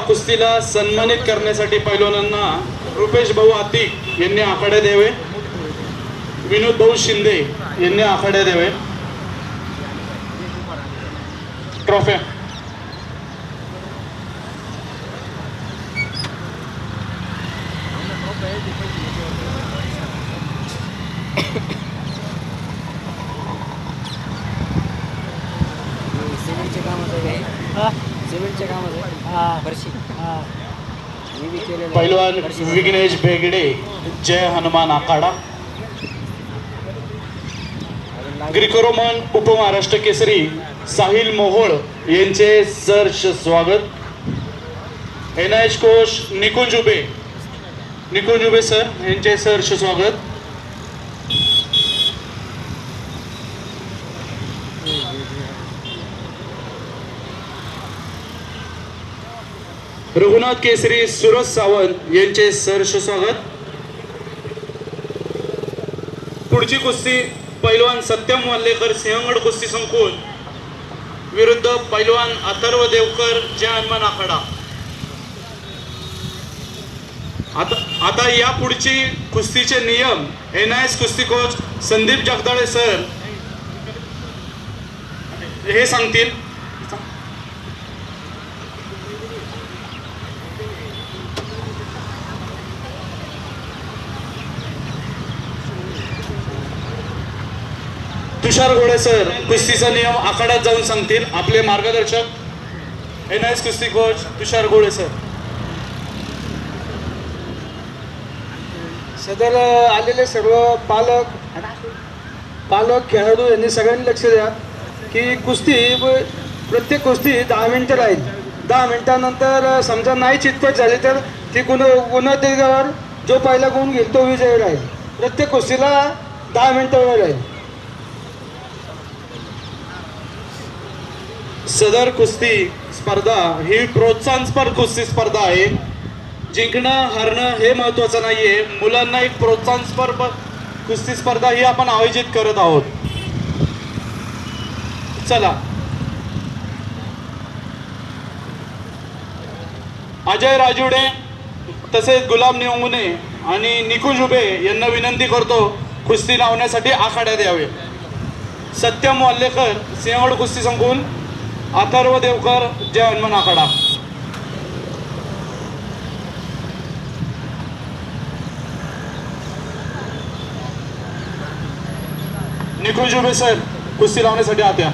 कुस्तीला सन्मानित करण्यासाठी पैलवानांना रुपेश भाऊ आतिक यांनी आखाडे द्यावे, विनोद भाऊ शिंदे यांनी आखाडे द्यावे. ट्रॉफ्या पैलवान विघ्नेश बेगडे जय हनुमान आखाडा. ग्रीको-रोमन उपमहाराष्ट्र केसरी साहिल मोहोळ यांचे सहर्ष स्वागत. NIH कोच निकुंज उबे सर यांचे सहर्ष स्वागत. रघुनाथ केसरी सूरज सावंत यांचे सहर्ष स्वागत. पुढची कुस्ती पैलवान सत्यम वाल्लेकर सिंहगड कुस्ती संकुल विरुद्ध पैलवान अथर्व देवकर जय हनुमान आखाडा. आता या पुढची कुस्तीचे नियम NIH कुस्ती कोच संदीप जगदाळे सर हे सांगतील. तुषार घोडे सर कुस्तीचा नियम आखाड्यात जाऊन सांगतील. आपले मार्गदर्शक NIH कुस्ती कोच तुषार घोडे सर. सदर आलेले सर्व पालक खेळाडू यांनी सगळ्यांनी लक्ष द्या की प्रत्येक कुस्ती 10 मिनिटं राहील. 10 मिनिटानंतर समजा नाही चितपट झाली तर ती गुणोत्तरावर जो पहिला गुण घेईल तो विजयी राहील. प्रत्येक कुस्तीला 10 मिनिटं वेळ राहील. सदर कुस्ती स्पर्धा ही प्रोत्साहनपर कुस्ती स्पर्धा आहे. जिंकणं हारणं हे महत्वाचं नाहीये. मुलांना एक प्रोत्साहनपर कुस्ती स्पर्धा ही आपण आयोजित करत आहोत. चला, अजय राजुडे तसेच गुलाम निवंगुने आणि निकुंज उबे यांना विनंती करतो कुस्ती लावण्यासाठी आखाड्यात यावे. सत्यम वाल्लेकर सिंहगड कुस्ती संकुल अथर्व देवकर जय हनुमान आखाडा. निकुंज उबे सर कुस्ती लावण्यासाठी आत्या.